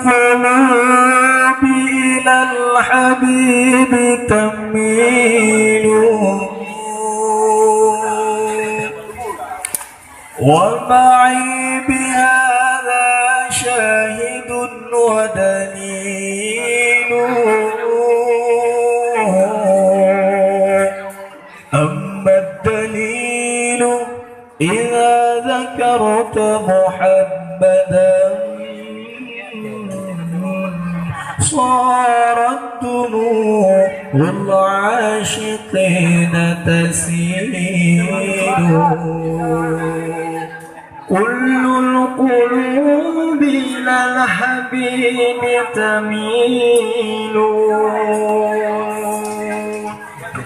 القلوب إلى الحبيب تميل ومعي بهذا شاهد ودليل أما الدليل إذا ذكرت محمدا صارت دموع العاشقين تسيل كل القلوب إلى الحبيب تميل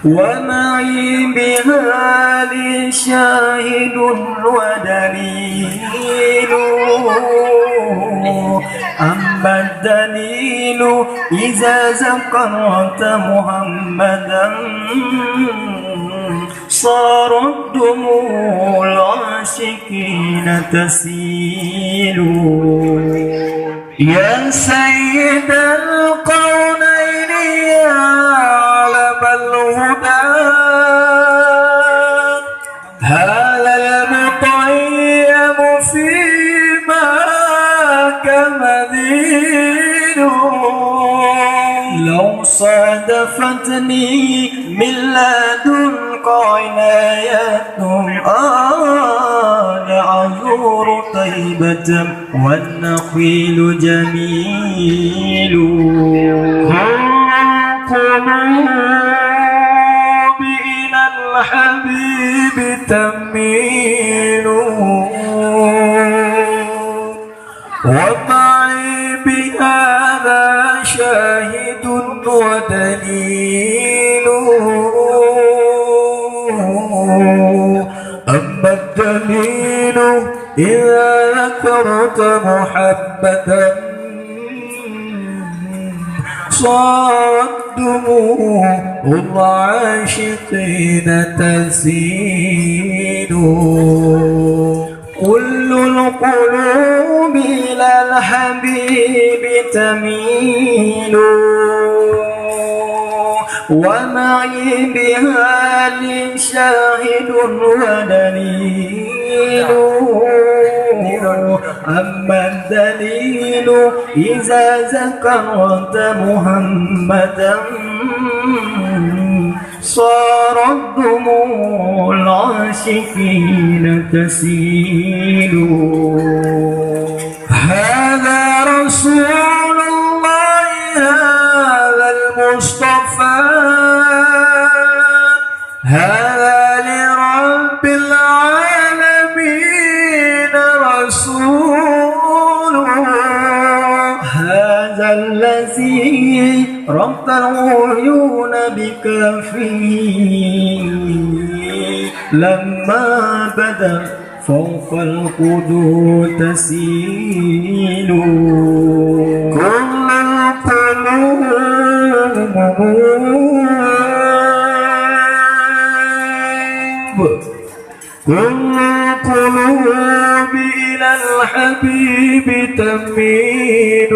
ومعي بها لي شاهد ودليل أما الدليل إذا ذكرت محمدا صارت دموع العاشقين تسيل يا سيد القرنين يا علم الهدى هذا المطيب فيما كمدين لو صادفتني من لدنك عناية لأزور طيبة والنخيل جميل القلوب إلى الحبيب تميل ومعي بهذا شاهد ودليل أما الدليل إذا ذكرت محمدا صارت دموع العاشقين تسيل كل القلوب إلى الحبيب تميل ومعي بها لي شاهد ودليل أما الدليل إذا ذكرت محمدا صارت دموع العاشقين تسيل هذا رسول الله هذا المصطفى هذا لرب العالمين رسول هذا الذي ربط العيون بكفيه لما بدا فوق القدور تسيل كل القلوب إلى الحبيب تميل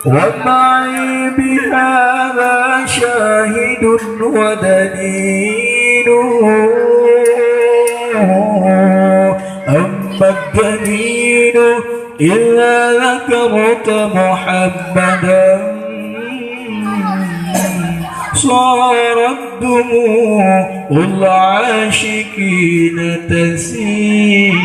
ومعي بهذا شاهد ودليل أما الدليل إذا ذكرت محمدا صارت دموع العاشقين تسيل